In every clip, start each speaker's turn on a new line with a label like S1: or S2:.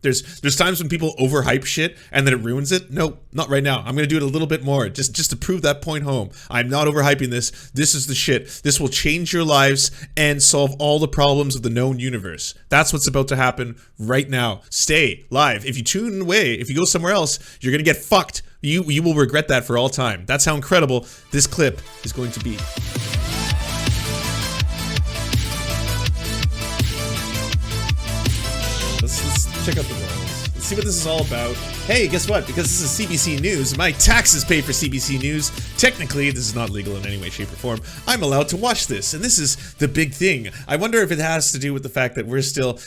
S1: There's times when people overhype shit and then it ruins it. No, not right now. I'm gonna do it a little bit more, just to prove that point home. I'm not overhyping this. This is the shit. This will change your lives and solve all the problems of the known universe. That's what's about to happen right now. Stay live. If you tune away, if you go somewhere else, you're gonna get fucked. You will regret that for all time. That's how incredible this clip is going to be. Let's check out the royals. Let's see what this is all about. Hey, guess what? Because this is CBC News, my taxes pay for CBC News. Technically, this is not legal in any way, shape, or form. I'm allowed to watch this, and this is the big thing. I wonder if it has to do with the fact that we're still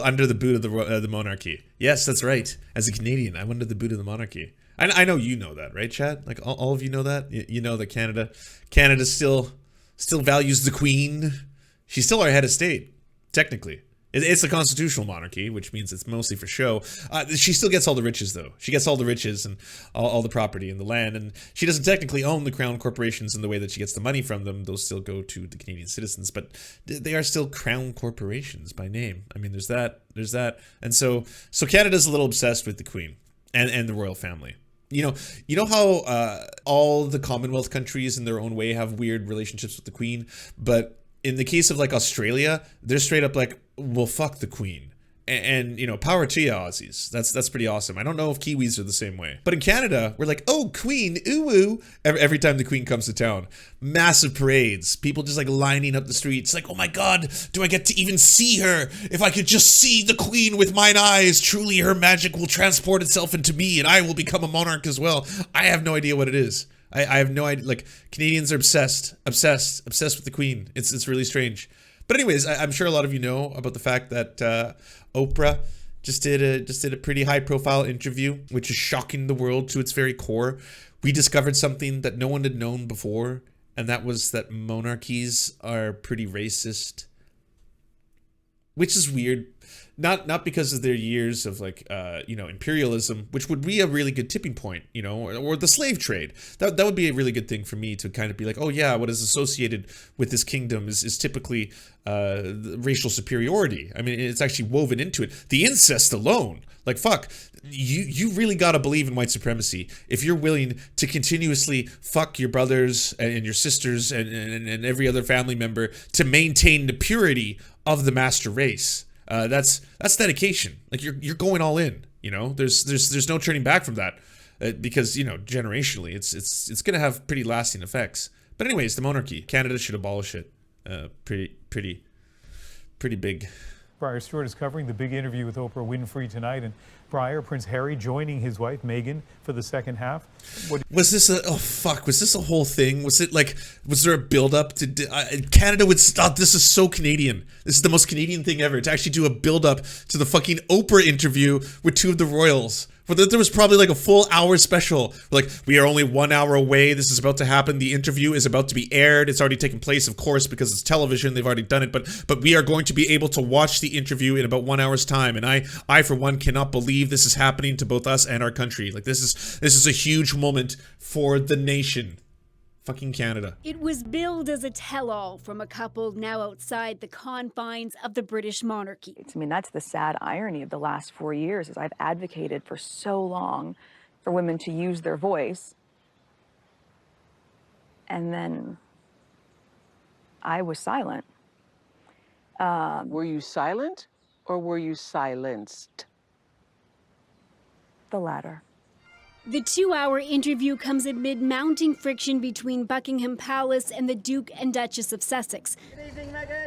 S1: under the boot of the monarchy. Yes, that's right. As a Canadian, I'm under the boot of the monarchy. I know you know that, right, Chad? Like all of you know that. You know that Canada still values the Queen. She's still our head of state, technically. It's a constitutional monarchy, which means it's mostly for show. She still gets all the riches, though. She gets all the riches and all the property and the land, and she doesn't technically own the crown corporations in the way that she gets the money from them. Those still go to the Canadian citizens, but they are still crown corporations by name. I mean, there's that, and so Canada's a little obsessed with the Queen and the royal family. You know how all the Commonwealth countries in their own way have weird relationships with the Queen, but in the case of like Australia, they're straight up like, well, fuck the Queen. And you know, power to you, Aussies. That's pretty awesome. I don't know if Kiwis are the same way. But in Canada, we're like, oh, Queen, ooh, ooh. Every time the Queen comes to town. Massive parades. People just like lining up the streets. Like, oh my God, do I get to even see her? If I could just see the Queen with mine eyes, truly her magic will transport itself into me and I will become a monarch as well. I have no idea what it is. I have no idea. Like, Canadians are obsessed with the Queen. It's really strange. But anyways, I'm sure a lot of you know about the fact that Oprah just did a pretty high profile interview, which is shocking the world to its very core. We discovered something that no one had known before, and that was that monarchies are pretty racist, which is weird. Not because of their years of like imperialism, which would be a really good tipping point, or the slave trade. That would be a really good thing for me to kind of be like, oh yeah, what is associated with this kingdom is typically racial superiority. I mean, it's actually woven into it. The incest alone, like fuck, you really gotta believe in white supremacy if you're willing to continuously fuck your brothers and your sisters and every other family member to maintain the purity of the master race. That's dedication. Like you're going all in. There's no turning back from that, because generationally it's gonna have pretty lasting effects. But anyways, the monarchy, Canada should abolish it. Pretty big.
S2: Briar Stewart is covering the big interview with Oprah Winfrey tonight, and Briar, Prince Harry joining his wife Meghan for the second half.
S1: Was this a whole thing? Was there a build-up to Canada would stop? This is so Canadian. This is the most Canadian thing ever, to actually do a build-up to the fucking Oprah interview with two of the royals. But there was probably like a full hour special. Like, we are only 1 hour away. This is about to happen. The interview is about to be aired. It's already taken place, of course, because it's television. They've already done it. But we are going to be able to watch the interview in about 1 hour's time. And I for one cannot believe this is happening to both us and our country. Like, this is a huge moment for the nation. Fucking Canada.
S3: It was billed as a tell-all from a couple now outside the confines of the British monarchy.
S4: I mean, that's the sad irony of the last 4 years, is I've advocated for so long for women to use their voice, and then I was silent.
S5: Were you silent or were you silenced?
S4: The latter.
S3: The 2-hour interview comes amid mounting friction between Buckingham Palace and the Duke and Duchess of Sussex.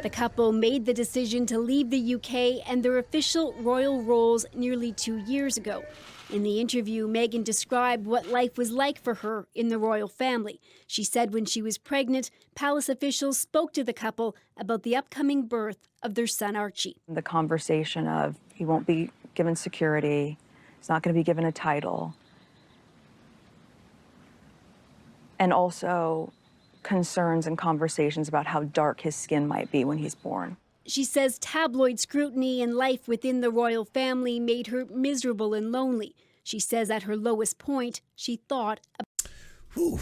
S3: The couple made the decision to leave the UK and their official royal roles nearly 2 years ago. In the interview, Meghan described what life was like for her in the royal family. She said when she was pregnant, palace officials spoke to the couple about the upcoming birth of their son Archie.
S4: The conversation of he won't be given security, he's not going to be given a title. And also concerns and conversations about how dark his skin might be when he's born.
S3: She says tabloid scrutiny and life within the royal family made her miserable and lonely. She says at her lowest point, she thought...
S1: Ooh,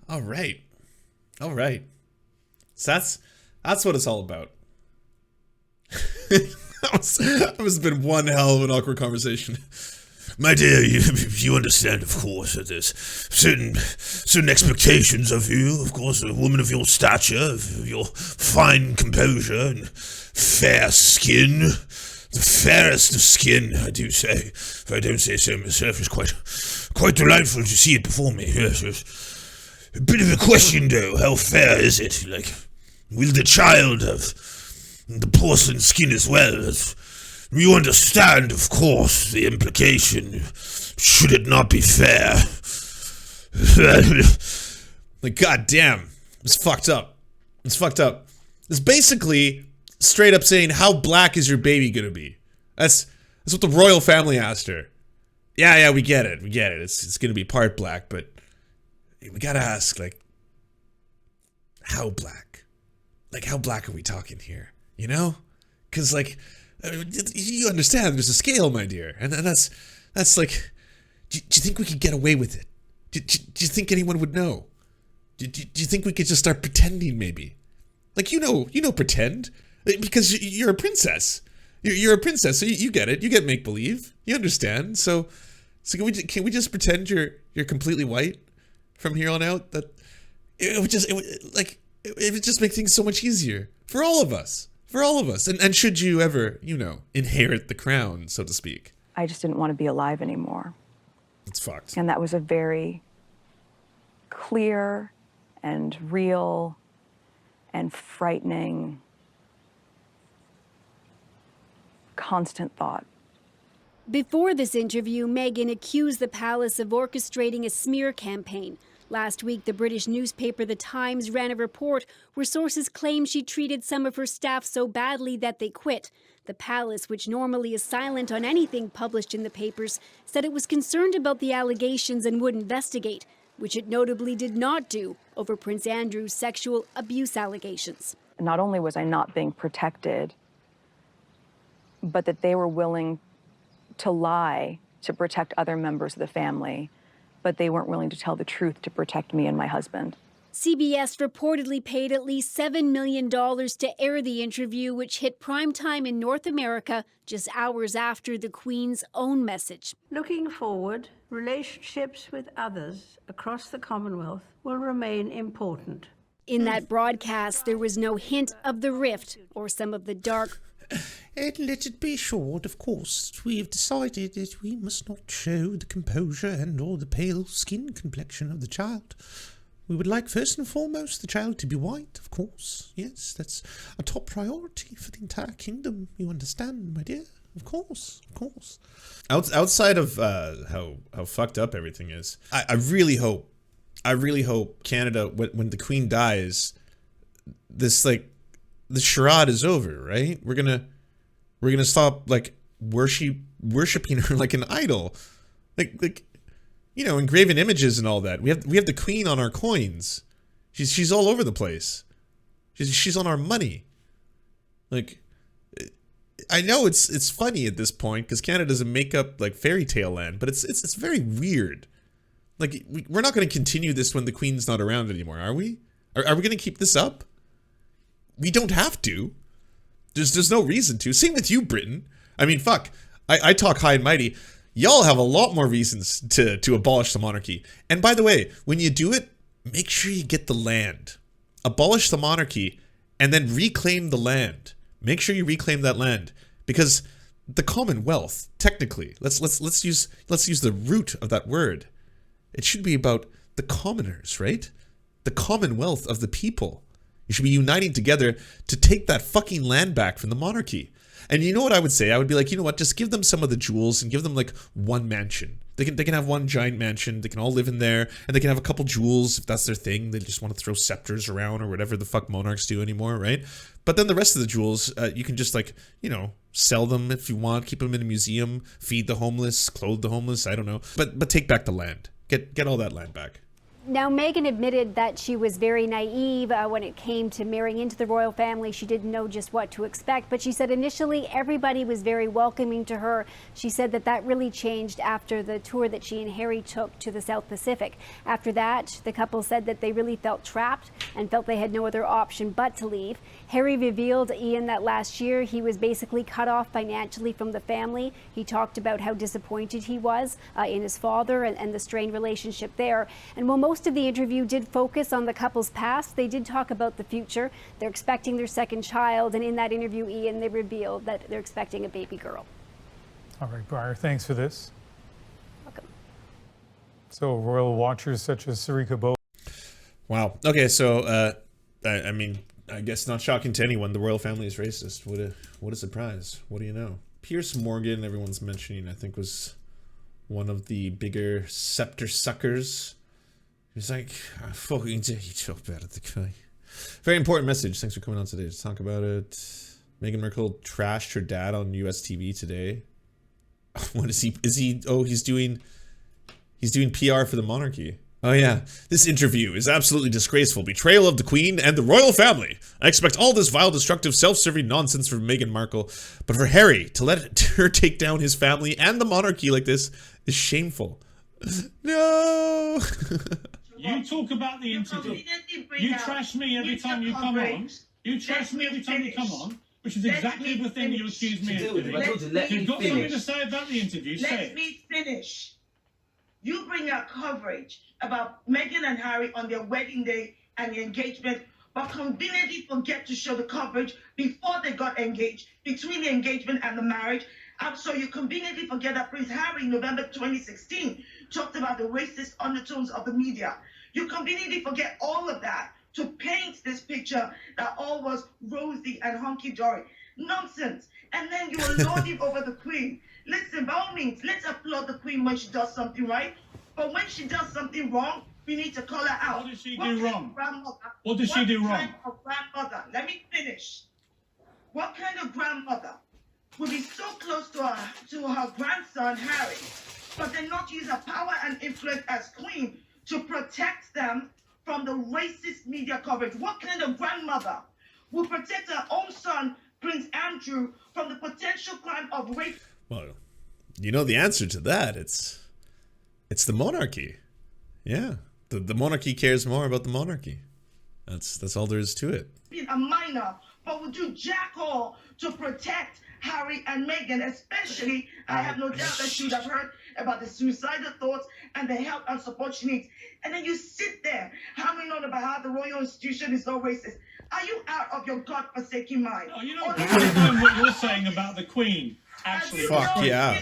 S1: all right. All right. So that's what it's all about. That must have been one hell of an awkward conversation. My dear, you understand, of course, that there's certain expectations of you. Of course, a woman of your stature, of your fine composure and fair skin. The fairest of skin, I do say. If I don't say so myself, it's quite delightful to see it before me. Yes, yes. A bit of a question, though. How fair is it? Like, will the child have the porcelain skin as well? You understand, of course, the implication. Should it not be fair? Like, goddamn, it's fucked up. It's fucked up. It's basically straight up saying, how black is your baby gonna be? That's what the royal family asked her. Yeah, we get it. It's gonna be part black, but we gotta ask, like, how black? Like, how black are we talking here? You know? Because, like, you understand there's a scale, my dear. And that's like, do you think we could get away with it? Do you think anyone would know? Do you think we could just start pretending, maybe? Like, you know, pretend. Because you're a princess. You're a princess, so you get it. You get make-believe. You understand. So can we just pretend you're completely white from here on out? That it would just make things so much easier for all of us. And should you ever, inherit the crown, so to speak.
S4: I just didn't want to be alive anymore.
S1: It's fucked.
S4: And that was a very clear and real and frightening constant thought.
S3: Before this interview, Meghan accused the palace of orchestrating a smear campaign. Last week, the British newspaper The Times ran a report where sources claimed she treated some of her staff so badly that they quit. The palace, which normally is silent on anything published in the papers, said it was concerned about the allegations and would investigate, which it notably did not do over Prince Andrew's sexual abuse allegations.
S4: Not only was I not being protected, but that they were willing to lie to protect other members of the family, but they weren't willing to tell the truth to protect me and my husband.
S3: CBS reportedly paid at least $7 million to air the interview, which hit primetime in North America just hours after the Queen's own message.
S6: Looking forward, relationships with others across the Commonwealth will remain important.
S3: In that broadcast, there was no hint of the rift or some of the dark.
S1: And let it be assured, of course, we have decided that we must not show the composure and or the pale skin complexion of the child. We would like, first and foremost, the child to be white, of course. Yes, that's a top priority for the entire kingdom, you understand, my dear? Of course. Outside of how fucked up everything is, I really hope Canada, when the Queen dies, the charade is over, right? We're gonna stop worshiping her like an idol, engraving images and all that. We have the Queen on our coins. She's all over the place. She's on our money. Like, I know it's funny at this point because Canada's a make-up fairy tale land, but it's very weird. Like, we're not going to continue this when the Queen's not around anymore, are we? Are we going to keep this up? We don't have to. There's no reason to. Same with you, Britain. I mean, fuck. I talk high and mighty. Y'all have a lot more reasons to abolish the monarchy. And by the way, when you do it, make sure you get the land. Abolish the monarchy and then reclaim the land. Make sure you reclaim that land, because the Commonwealth, technically, let's use the root of that word. It should be about the commoners, right? The commonwealth of the people. You should be uniting together to take that fucking land back from the monarchy. And you know what I would say? I would be like, you know what? Just give them some of the jewels and give them one mansion. They can have one giant mansion. They can all live in there, and they can have a couple jewels if that's their thing. They just want to throw scepters around or whatever the fuck monarchs do anymore, right? But then the rest of the jewels, you can just sell them if you want, keep them in a museum, feed the homeless, clothe the homeless. I don't know, but take back the land. Get all that land back.
S3: Now, Meghan admitted that she was very naive when it came to marrying into the royal family. She didn't know just what to expect, but she said initially everybody was very welcoming to her. She said that that really changed after the tour that she and Harry took to the South Pacific. After that, the couple said that they really felt trapped and felt they had no other option but to leave. Harry revealed, Ian, that last year he was basically cut off financially from the family. He talked about how disappointed he was in his father and the strained relationship there. And while most of the interview did focus on the couple's past, they did talk about the future. They're expecting their second child, and in that interview, Ian, they revealed that they're expecting a baby girl.
S2: All right, Briar, thanks for this.
S3: Welcome.
S2: So royal watchers such as Sarika Bo.
S1: Wow. Okay, so I mean, I guess not shocking to anyone. The royal family is racist. What a surprise. What do you know? Piers Morgan, everyone's mentioning, I think was one of the bigger scepter suckers. He's like, I fucking dare you talk about it, the guy. Very important message. Thanks for coming on today to talk about it. Meghan Markle trashed her dad on US TV today. What is he? Oh, he's doing PR for the monarchy. Oh yeah, this interview is absolutely disgraceful. Betrayal of the Queen and the royal family. I expect all this vile, destructive, self-serving nonsense from Meghan Markle, but for Harry to let her take down his family and the monarchy like this is shameful. No.
S7: You talk about the interview. You trash me every time you come on. You trash me every time you come on, which is exactly the thing you accuse me of doing. You've got something to say about the interview. Say it.
S8: Let me finish. You bring out coverage about Meghan and Harry on their wedding day and the engagement, but conveniently forget to show the coverage before they got engaged, between the engagement and the marriage. So you conveniently forget that Prince Harry, in November 2016, talked about the racist undertones of the media. You conveniently forget all of that to paint this picture that all was rosy and hunky-dory. Nonsense. And then you are lording over the Queen. Listen, by all means, let's applaud the Queen when she does something right. But when she does something wrong, we need to call her out.
S7: What does she do wrong? What does she do wrong?
S8: What kind of grandmother? Let me finish. What kind of grandmother would be so close to her grandson, Harry, but then not use her power and influence as Queen to protect them from the racist media coverage? What kind of grandmother will protect her own son, Prince Andrew, from the potential crime of rape?
S1: Well, you know the answer to that. It's the monarchy. Yeah, the monarchy cares more about the monarchy. That's all there is to it.
S8: Being a minor, but would do jack all to protect Harry and Meghan, especially, I have no doubt that she would have heard about the suicidal thoughts and the help and support she needs. And then you sit there hammering on about how the royal institution is so racist. Are you out of your godforsaken mind?
S7: Oh, you know, I find what you're saying about the Queen, actually.
S1: Fuck yeah.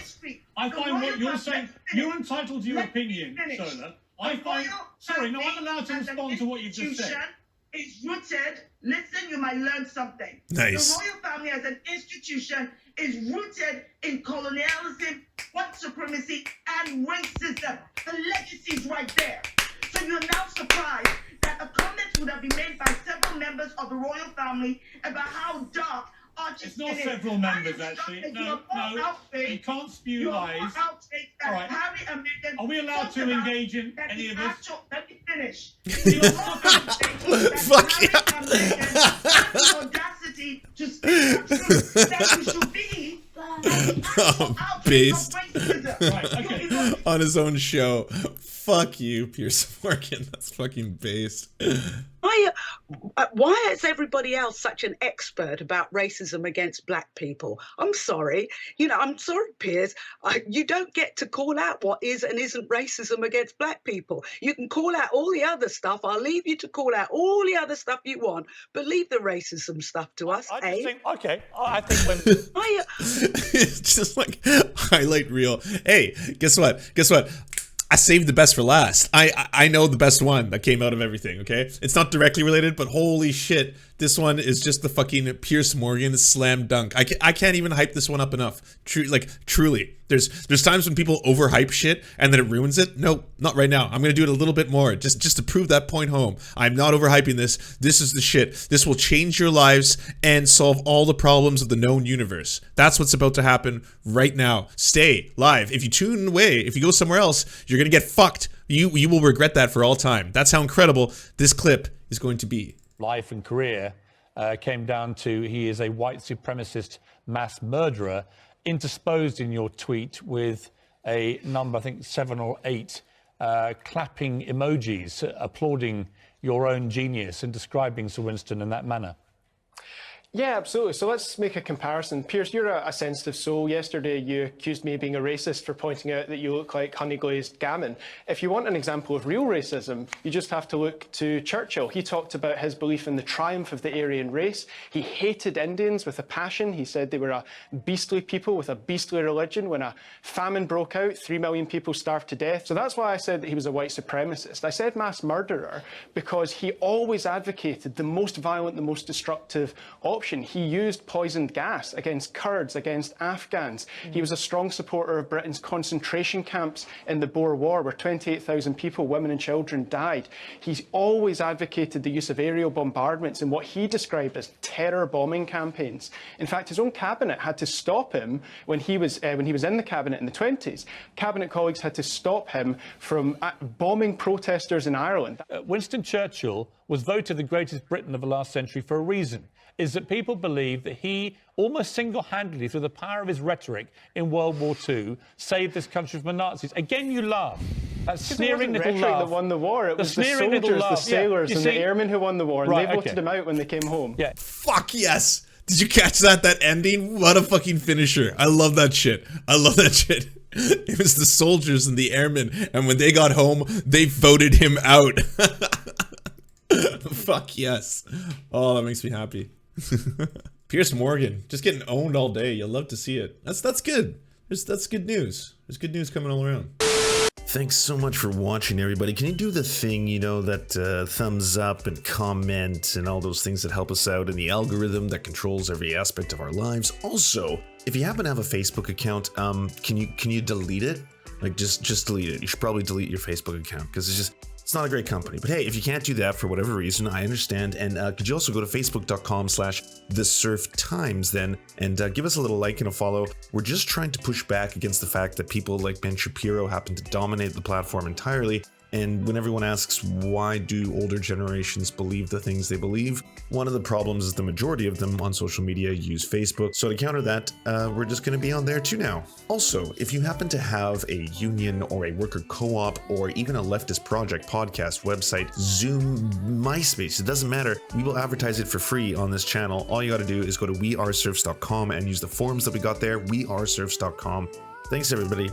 S7: I find what you're saying, you're entitled to your opinion, Shola. I find, sorry, no, I'm allowed to respond to what you've just said.
S8: It's rooted, listen, you might learn something.
S1: Nice.
S8: The royal family as an institution is rooted in colonialism, white supremacy, and racism. The legacy is right there. So you're now surprised that a comment would have been made by several members of the royal family about how dark
S7: it's not several members, actually. No, you can't spew lies. All right.
S8: Harry and Meghan,
S7: are we allowed to engage in any of this?
S8: Let me finish.
S1: Fuck yeah.
S8: The audacity to speak the truth that you should be
S1: based
S7: right, okay.
S1: on his own show. Fuck you, Piers Morgan. That's fucking based.
S9: Why is everybody else such an expert about racism against black people? I'm sorry. You know, I'm sorry, Piers. You don't get to call out what is and isn't racism against black people. You can call out all the other stuff. I'll leave you to call out all the other stuff you want, but leave the racism stuff to us,
S10: I just think, okay, I think when...
S1: It's just like highlight reel. Hey, guess what? I saved the best for last. I know the best one that came out of everything, okay? It's not directly related, but holy shit, this one is just the fucking Piers Morgan slam dunk. I can't even hype this one up enough. Truly. There's times when people overhype shit and then it ruins it. No, not right now. I'm gonna do it a little bit more just to prove that point home. I'm not overhyping this. This is the shit. This will change your lives and solve all the problems of the known universe. That's what's about to happen right now. Stay live. If you tune away, if you go somewhere else, you're gonna get fucked. You will regret that for all time. That's how incredible this clip is going to be.
S10: Life and career came down to he is a white supremacist mass murderer, intersposed in your tweet with a number, I think 7 or 8, clapping emojis applauding your own genius and describing Sir Winston in that manner.
S11: Yeah, absolutely. So let's make a comparison. Piers, you're a sensitive soul. Yesterday, you accused me of being a racist for pointing out that you look like honey-glazed gammon. If you want an example of real racism, you just have to look to Churchill. He talked about his belief in the triumph of the Aryan race. He hated Indians with a passion. He said they were a beastly people with a beastly religion. When a famine broke out, 3 million people starved to death. So that's why I said that he was a white supremacist. I said mass murderer because he always advocated the most violent, the most destructive option. He used poisoned gas against Kurds, against Afghans. He was a strong supporter of Britain's concentration camps in the Boer War, where 28,000 people, women and children, died. He's always advocated the use of aerial bombardments in what he described as terror bombing campaigns. In fact, his own cabinet had to stop him when he was in the cabinet in the 20s. Cabinet colleagues had to stop him from bombing protesters in Ireland.
S10: Winston Churchill was voted the greatest Briton of the last century for a reason. Is that people believe that he almost single-handedly, through the power of his rhetoric in World War II, saved this country from the Nazis. Again, you laugh. That sneering little laugh.
S11: That won the war. It was the soldiers, the sailors, and the airmen who won the war, and they voted him out when they came home.
S10: Yeah.
S1: Fuck yes! Did you catch that? That ending? What a fucking finisher! I love that shit. I love that shit. It was the soldiers and the airmen, and when they got home, they voted him out. Fuck yes! Oh, that makes me happy. Piers Morgan just getting owned all day. You'll love to see it. That's good. That's good news. There's good news coming all around. Thanks so much for watching, everybody. Can you do the thing, you know, that thumbs up and comment and all those things that help us out in the algorithm that controls every aspect of our lives? Also, if you happen to have a Facebook account, can you delete it? Like just delete it. You should probably delete your Facebook account because it's not a great company. But hey, if you can't do that for whatever reason, I understand. And could you also go to facebook.com/thesurftimes then and give us a little like and a follow. We're just trying to push back against the fact that people like Ben Shapiro happen to dominate the platform entirely. And when everyone asks why do older generations believe the things they believe, one of the problems is the majority of them on social media use Facebook. So to counter that, we're just going to be on there too now. Also, if you happen to have a union or a worker co-op or even a leftist project, podcast, website, Zoom, MySpace, it doesn't matter. We will advertise it for free on this channel. All you got to do is go to weareserfs.com and use the forms that we got there, weareserfs.com. Thanks, everybody.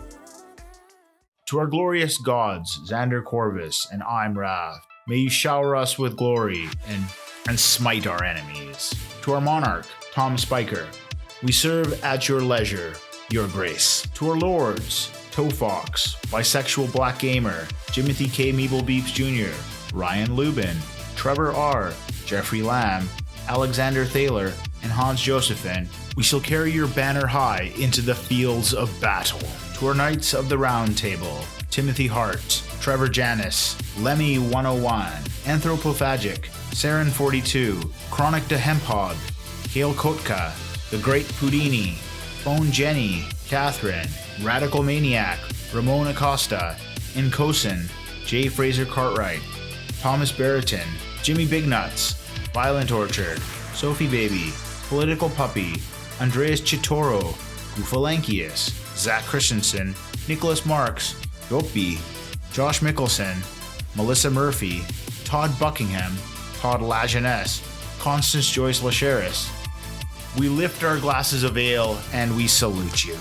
S12: To our glorious gods, Xander Corvus and I'm Rav, may you shower us with glory and smite our enemies. To our monarch, Tom Spiker, we serve at your leisure, your grace. To our lords, Toefox, Bisexual Black Gamer, Jimothy K. Meeble Beeps Jr., Ryan Lubin, Trevor R., Jeffrey Lamb, Alexander Thaler, and Hans Josephine, we shall carry your banner high into the fields of battle. To our Knights of the Round Table, Timothy Hart, Trevor Janis, Lemmy 101, Anthropophagic, Saren 42, Chronic de Hemphog, Hale Kotka, The Great Pudini, Phone Jenny, Catherine, Radical Maniac, Ramon Acosta, Incosin, J. Fraser Cartwright, Thomas Barrington, Jimmy Bignuts, Violent Orchard, Sophie Baby, Political Puppy, Andreas Chitoro, Gufalankius, Zach Christensen, Nicholas Marks, Yopi, Josh Mickelson, Melissa Murphy, Todd Buckingham, Todd Lajeunesse, Constance Joyce Lacheris. We lift our glasses of ale and we salute you.